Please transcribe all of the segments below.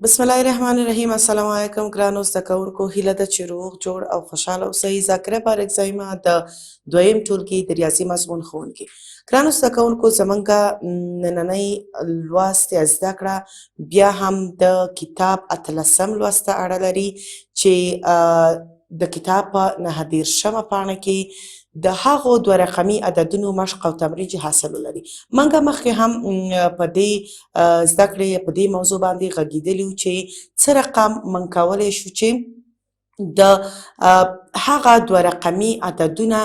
بسم الله الرحمن الرحیم. السلام علیکم ګرانو زده کوونکو. هیله ده چې روغ جوړ او خوشحاله اوسئ. ذاکره بارکزی ما د دویم ټولګي د ریاضي مضمون ښوونکي. ګرانو زده کوونکو، زموږ نننۍ لوست یا زده کړه بیا هم د کتاب 18 لوست ته اړه لري چې د کتاب په 9 پاڼه کې د هغو دوه رقمي عددونو مشق او تمرین چې حاصل ولري. موږ مخکې هم په دې زده کړې په دې موضوع باندې غږېدلي وو چې څه رقم موږ کولی شو چې د هغه دوه رقمي عددونه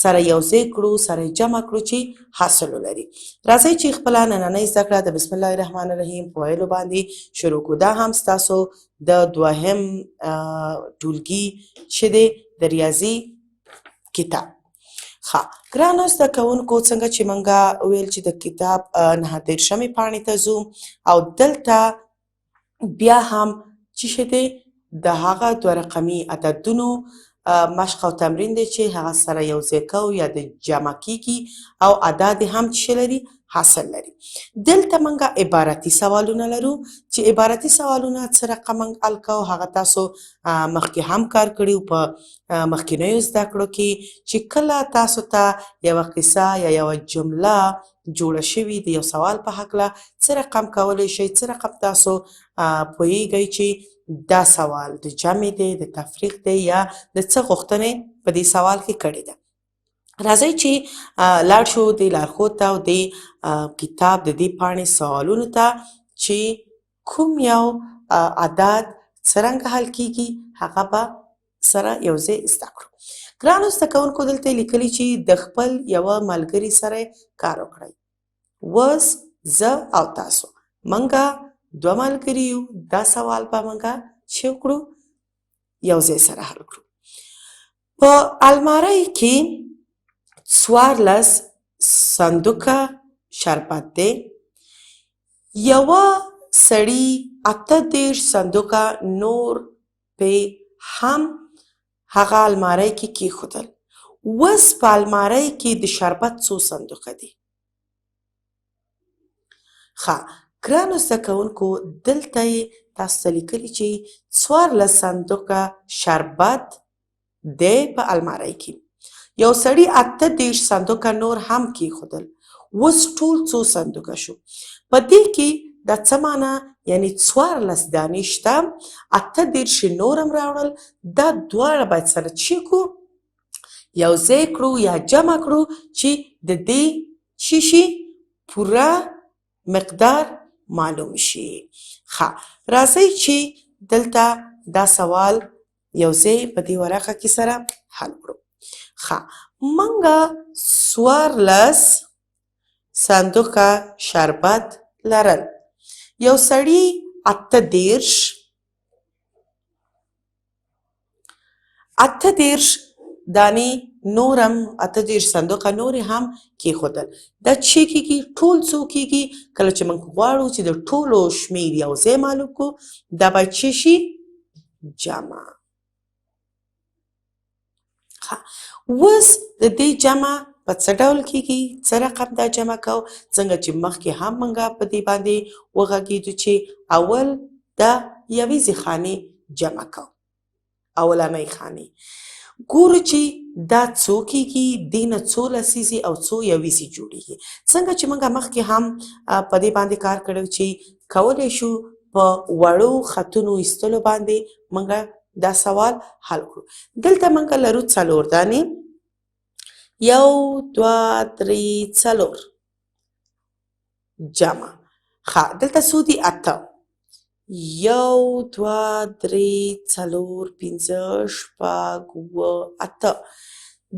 سره یوځای کړو، سره جمع کړو چې حاصل ولري. راځئ چې خپله نننۍ زده کړه د بسم الله الرحمن الرحیم په ویلو باندې شروع کړو. دا هم ستاسو د دوهم ټولګي چې دی د ریاضي کتاب. ښه ګرانو زده کوونکو، څنګه چې موږ ویل چې د کتاب 9 پاڼې ته ځو او دلته بیا هم چې شی دی د هغه دوه رقمي عددونو مشق او تمرین دی چې هغه سره یوځای کوو یا د جمع کیږي او عدد هم چې لري حاصل لري. دلته موږ عبارتي سوالونه لرو چې عبارتي سوالونه څه رقم موږ حل کوو. هغه تاسو مخکې هم کار کړي په مخکینیو زده کړو کې چې کله تاسو ته یوه قصه یا یوه جمله جوړه شوي د یو سوال په هکله څه رقم کولی شئ، څه رقم تاسو پوهیږئ چې دا سوال د جمع دی، د تفریق دی یا د څه غوښتنې په دې سوال کې کړې ده. راځئ چې لاړ شو د لارښود ته او د کتاب د دې پاڼې سوالونو ته چې کوم یو عدد څرنګه حل کیږي هغه به سره یوځای زده کړو. ګرانو زده کوونکو، دلته لیکلي چې د خپل یوه ملګري سره کار وکړئ. اوس زه او تاسو موږ دوه ملګري یو. دا سوال به موږ چې وکړو یوځای سره حل کړو. په المارۍ کې 14 صندوقه شربت دی. یوه سړي 28 صندوقه نور په هم هغه المارۍ کې کېښودل. اوس په المارۍ کې د شربت څو صندوقه دي؟ ښه ګرانو زده کوونکو، دلته یې تاسو ته لیکلي چې 14 صندوقه شربت دی په المارۍ کې. یو سړي 28 صندوقه نور هم کېښودل. اوس ټول څو صندوقه شو؟ په دې کې دا څه معنا؟ یعنې 14 دانې شته، 28 نور هم راوړل. دا دواړه باید سره چې کړو یوځای کړو یا جمع کړو چې د دې چې شي پوره مقدار معلوم شي. ښه راځئ چې دلته دا سوال یوځای په دې ورقه کې سره حل کړو. ښه موږ 14 صندوقه شربت لرل. یو سړي 28 دانې نورم 28 صندوقه نورې هم کېښودل. دا چې کېږي ټول څو کېږي؟ کله چې موږ غواړو چې د ټولو شمېر یوځای معلوم کړو دا باید چې شي جمع. اوس د دې جمع په څه ډول کېږي؟ څه رقم دا جمع کوو؟ څنګه چې مخکې هم موږ په دې باندې وغږېدو چې اول د یویزې خانې جمع کوو، اولنۍ خانې. ګورو چې دا څو کېږي، دې نه څو لسیزې او څو یویزې جوړېږي. څنګه چې موږ مخکې هم په دې باندې کار کړی چې کولی شو په وړو خطونو ایستلو باندې موږ دا سوال حل کړو. دلته موږ لرو 4 دانې، 1 2 3 4 جمع. ښه دلته څو دي؟ 8. 1 2 3 4 5 6 7 8.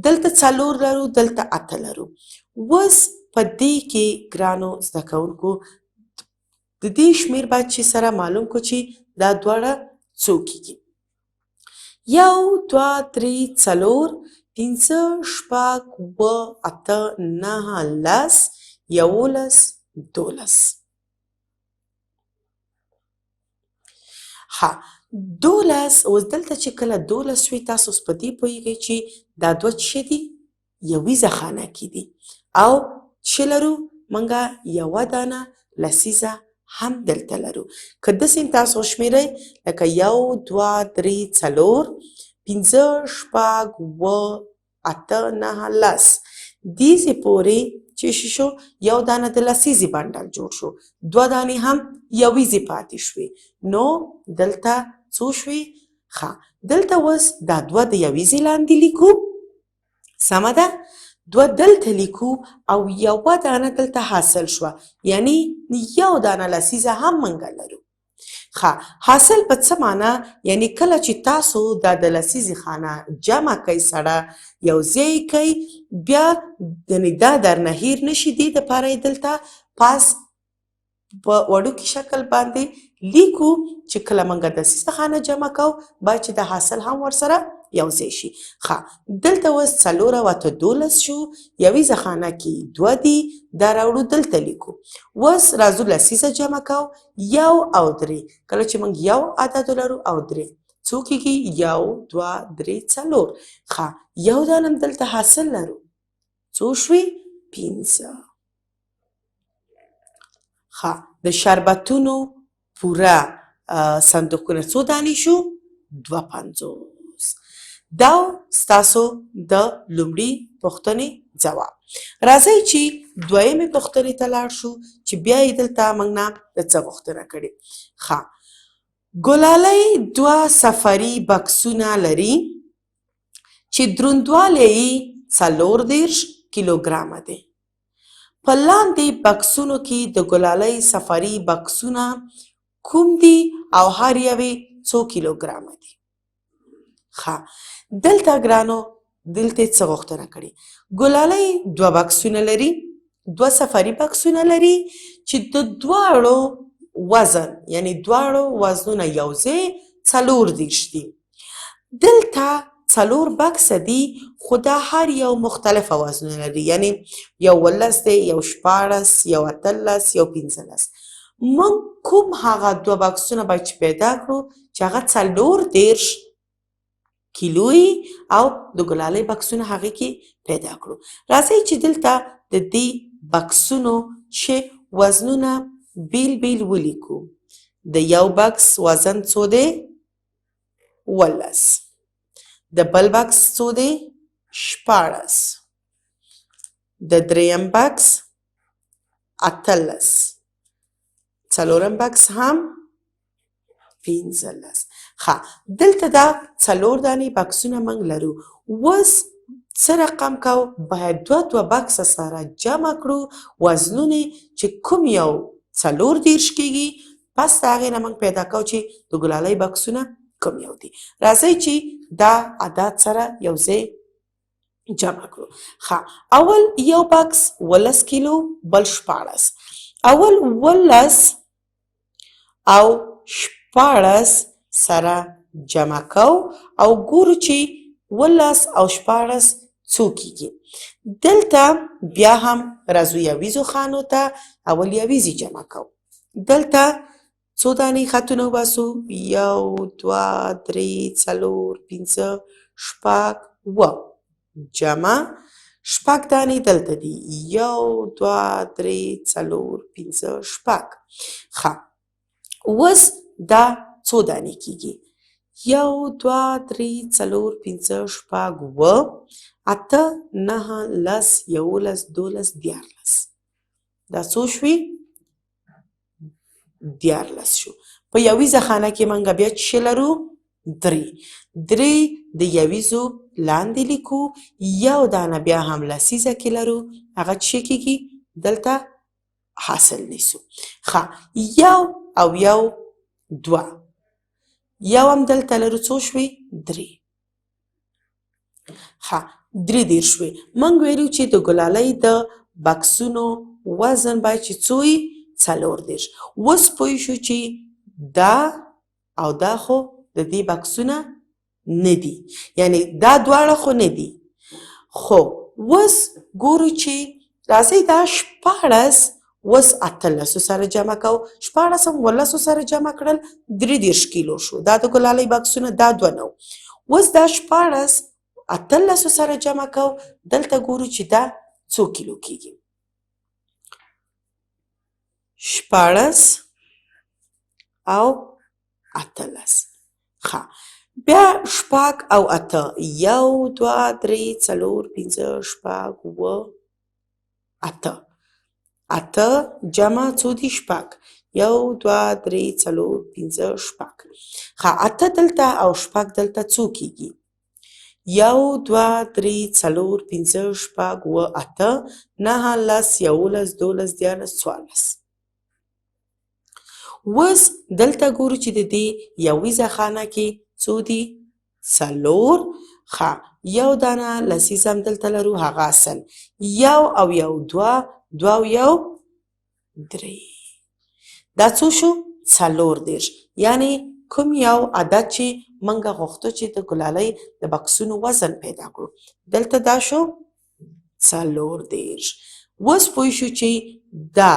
دلته 4 لرو، دلته 8 لرو. اوس په دې کې ګرانو زده کوونکو د دې شمېر باید چې سره معلوم کړو چې دا دواړه څو کېږي. 1 2 3 4 5 6 7 8 9 10 11 12. ښه 12. اوس دلته چې کله 12 وي تاسو اوس په دې پوهېږئ چې دا دوه چې دي یویزه خانه کې دي او چې لرو موږ یوه دانه لسیزه هم دلته لرو. که داسې تاسو وشمېرئ لکه 1 2 3 4 5 6 7 8 9 10 دیزې پورې چې شو یو دانه د لسیزې بنډل جوړ شو، 2 دانې هم یویزې پاتې شوې، نو دلته څو شوې؟ ښه دلته اوس دا 2 د یویزې لاندې لیکو، سمه ده؟ 2 دلته لیکو او یوه دانه دلته حاصل شوه، یعنی یو دانه لسیزه هم موږ لرو. ښه حاصل په څه معنا؟ یعنی کله چې تاسو دا د لسیزې خانه جمع کوئ سره یو ځای کوئ بیا یعنی دا درنه هیر نشي، دې دپاره یې دلته پاس په وړوکي شکل باندې لیکو چې کله موږ د لسیزه خانه جمع کوو باید چې د حاصل هم ورسره یو ځای شي. ښه دلته اوس 4 او 8 12 شو، یویزه خانه کې 2 دي، دا راوړو دلته لیکو. اوس راځو لسیزه جمع کوو 1 او 3، کله چې موږ یو عدد لرو او 3 څو کېږي؟ 1 2 3 4. ښه یو دانه هم دلته حاصل لرو، څو شوې؟ 15. ښه د شربتونو پوره صندوقونه څو دانې شو؟ 52. دا ستاسو د لومړي پوښتنې ځواب. راځئ چې دویمې پوښتنې ته لاړ شو چې بیا یې دلته موږ نه د څه غوښتنه کړې. ښه ګلالۍ 2 سفري بکسونه لري چې دروندوالی یې 40 کیلوګرامه دی. په لاندې بکسونو کې د ګلالۍ سفري بکسونه کوم دي او هر یو یې څو کیلوګرامه دي؟ ښه دلته ګرانو دلته څه غوښتنه کړې؟ ګلالۍ 2 بکسونه لري، 2 سفري بکسونه لري چې د دواړو وزن یعنی دواړو وزنونه یو ځای 40 دي. دلته 4 بکسه دي خو دا هر یو مختلفه وزنونه لري، یعنی یو 18 دی، یو 14، یو 18، یو 15. موږ کوم هغه 2 بکسونه باید چې پیدا کړو چې هغه 40 کیلویي او د ګلالۍ بکسونه هغې کې پیدا کړو. راځئ چې دلته د دې بکسونو چې وزنونه بیل بیل ولیکو. د یو بکس وزن څو دی؟ 18. د بل بکس څو دی؟ 14. د دریم بکس 18. څلورم بکس هم 15. ښه دلته دا 4 دانې بکسونه موږ لرو. اوس څه رقم کوو؟ باید 2 بکسه سره جمع کړو وزنونه چې کوم یو 40 کېږي، پس د هغې نه موږ پیدا کوو چې د ګلالۍ بکسونه کوم یو دي. راځئ چې دا عدد سره یو ځای جمع کړو. ښه اول یو بکس 18 کیلو، بل 14. اول 18 او 14 سره جمع کوو او ګورو چې 18 او 14 څو کېږي. دلته بیا هم راځو یویزو خانو ته، اول یویزې جمع کوو. دلته څو دانې خطونه وباسو؟ 1 2 3 4 5 6 7 جمع 6 دانې دلته دي. 1 2 3 4 5 6. ښه اوس دا څو دانې کېږي؟ 1 2 3 4 5 6 7 8 9 10 11 12 14. دا څو شوې؟ 14 شو. په یویزه خانه کې موږ بیا څه لرو؟ 3 د یویزو لاندې لیکو، یو دانه بیا هم لسیزه کې لرو، هغه څه کېږي؟ دلته حاصل نیسو. ښه یو او یو 2، یو هم دلته لرو، څو شوې؟ 3. ښه 3 شوې. موږ ویلو چې د ګلالۍ د بکسونو وزن باید چې څو وي؟ 40. اوس پوه شو چې دا او دا خو د دې بکسونه نه دي، یعنی دا دواړه خو نه دي. خو اوس ګورو چې راځئ دا 14 اوس 18 سره جمع کوو. 14 هم 18 سره جمع کړل 33 کیلو شو. دا د ګلالۍ بکسونه دا 2 نه وو. اوس دا 14 18 سره جمع کوو، دلته ګورو چې دا څو کیلو کېږي. 14 او اتلس. ښه بیا شپږ او اته، یو دوه درې څلور پنځه شپږ اووه اته. اته جمع څو دي؟ شپږ. یو دوه درې څلور پنځه شپږ. ښه اته دلته او شپږ دلته څو کیږي؟ یو دوه درې څلور پنځه شپږ اووه اته نهه لس یولس دولس دیارلس څوارلس. اوس دلته ګورو چې د دې یویزه خانه کې څو دي؟ څلور. ښه یو دانه لسیز هم دلته لرو هغه اصل. یو او یو دوه، دوه او یو درې. دا څو شو؟ څلور دېرش. یعنې کوم یو عدد چې موږ غوښتو چې د ګلالۍ د بکسونو وزن پیدا کړو، دلته دا شو څلور دېرش. اوس پوه شو چې دا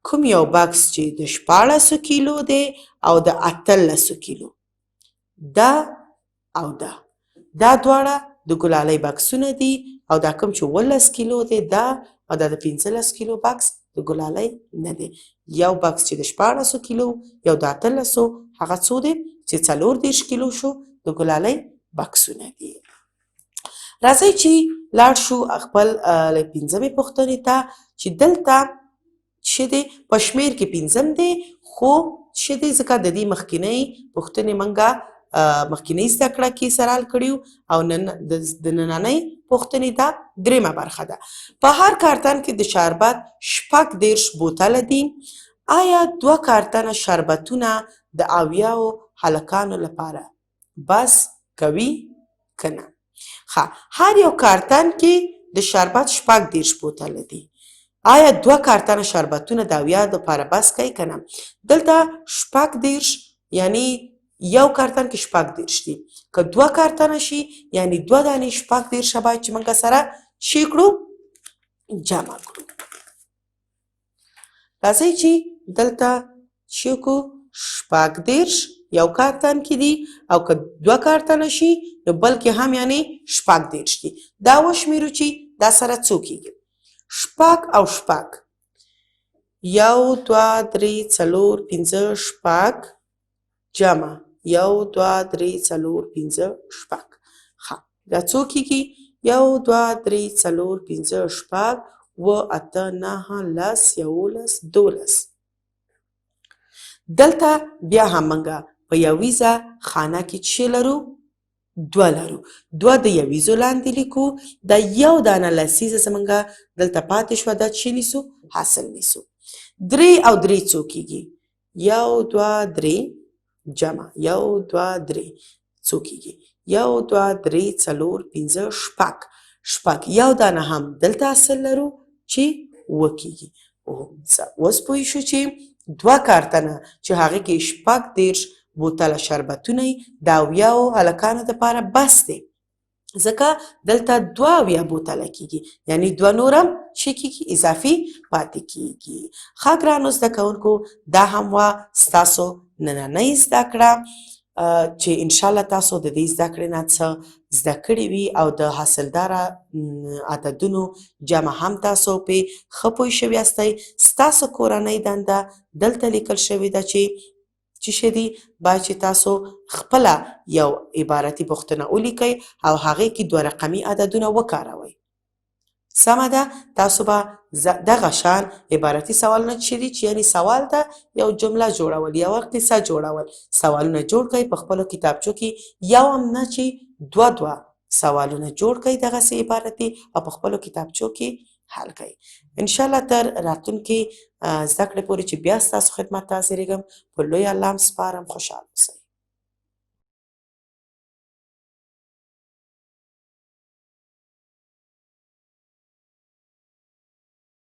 کوم یو بکس چې د 14 کیلو دی او د 18 کیلو، دا او دا دواړه د ګلالۍ بکسونه دي، او دا کوم چې 18 کیلو دی دا او دا د 15 کیلو بکس د ګلالۍ نه دی. یو بکس چې د 14 کیلو یو د 18 هغه څو دی چې 14 کیلو شو د ګلالۍ بکسونه دي. راځئ چې لاړ شو خپل 15مې پوښتنې ته چې دلته څه دی؟ په شمېر کې 5 دی، خو څه دی ځکه د دې مخکینۍ پوښتنې موږ مخکینۍ زده کړه کې سره حل کړي او د نننۍ پوښتنې دا درېیمه برخه ده. په هر کارتن کې د شربت 18 بوتله دي. آیا 2 کارتنه شربتونه د 80 هلکانو لپاره بس کوي که نه؟ ښه هر یو کارتن کې د شربت 18 بوتله دي. آیا 2 کارتنه شربتونه د 80 لپاره بس کوي که نه؟ دلته 18 یعنی یو کارتن کې 18 دي. که 2 کارتنه شي یعنی 2 دانې 18 باید چې موږ سره چی کړو؟ جمع کړو. راځئ چې دلته چی کړو؟ 18 یو کارتن کې دي او که 2 کارتنه شي نو بل کې هم یعنی 18 دي. دا وشمېرو چې دا سره څو کېږي؟ 6 او 6 یو دوه درې څلور پنځه شپږ جمع یو دوه درې څلور پنځه شپږ. ښه دا څو کېږي؟ یو دوه درې څلور پنځه شپږ اووه اته نهه لس یولس دولس. دلته بیا هم موږ په یویزه خانه کې څه لرو؟ 2 لرو. 2 د یویزو لاندې لیکو. دا یو دانه لسیزه زموږ دلته پاتې شوه، دا چې نیسو؟ حاصل نیسو. 3 او 3 څو کېږي؟ یو دوه درې جمع یو دوه درې څو کېږي؟ یو دوه درې څلور پنځه شپږ. شپږ یو دانه هم دلته حاصل لرو چې 7 کېږي. اوس پوه شو چې 2 کارتنه چې هغې کې 18 بوتله شربتونه د 80 هلکانو دپاره بس دی، ځکه دلته 2 بوتله کېږي، یعنی 2 نور هم څه کېږي؟ اضافي پاتې کېږي. ښه ګرانو زده کوونکو دا هم وه ستاسو نننۍ زده کړه چې انشاءالله تاسو د دې زده کړې نه څه زده کړي وي او د حاصلداره عددونو جمع هم تاسو پې ښه پوه شوي یاستئ. ستاسو کورنۍ دنده دلته لیکل شوې ده چې څه شی دي؟ باید چې تاسو خپله یو عبارتي پوښتنه ولیکئ او هغې کې 2 رقمي عددونه وکاروئ. سمه ده؟ تاسو به دغه شان عبارتي سوالونه چې دي چې یعنې سوال ته یو جمله جوړول، یوه قصه جوړول، سوالونه جوړ کړئ په خپلو کتابچو کې، یو هم نه چې 2 سوالونه جوړ کړئ دغسې عبارتي او په خپلو کتابچو کې حل کړئ. انشاءالله تر راتلونکې زده کړې پورې چې بیا ستاسو خدمت ته حاضرېږم په لوی الله هم سپارم. خوشحاله اوسئ.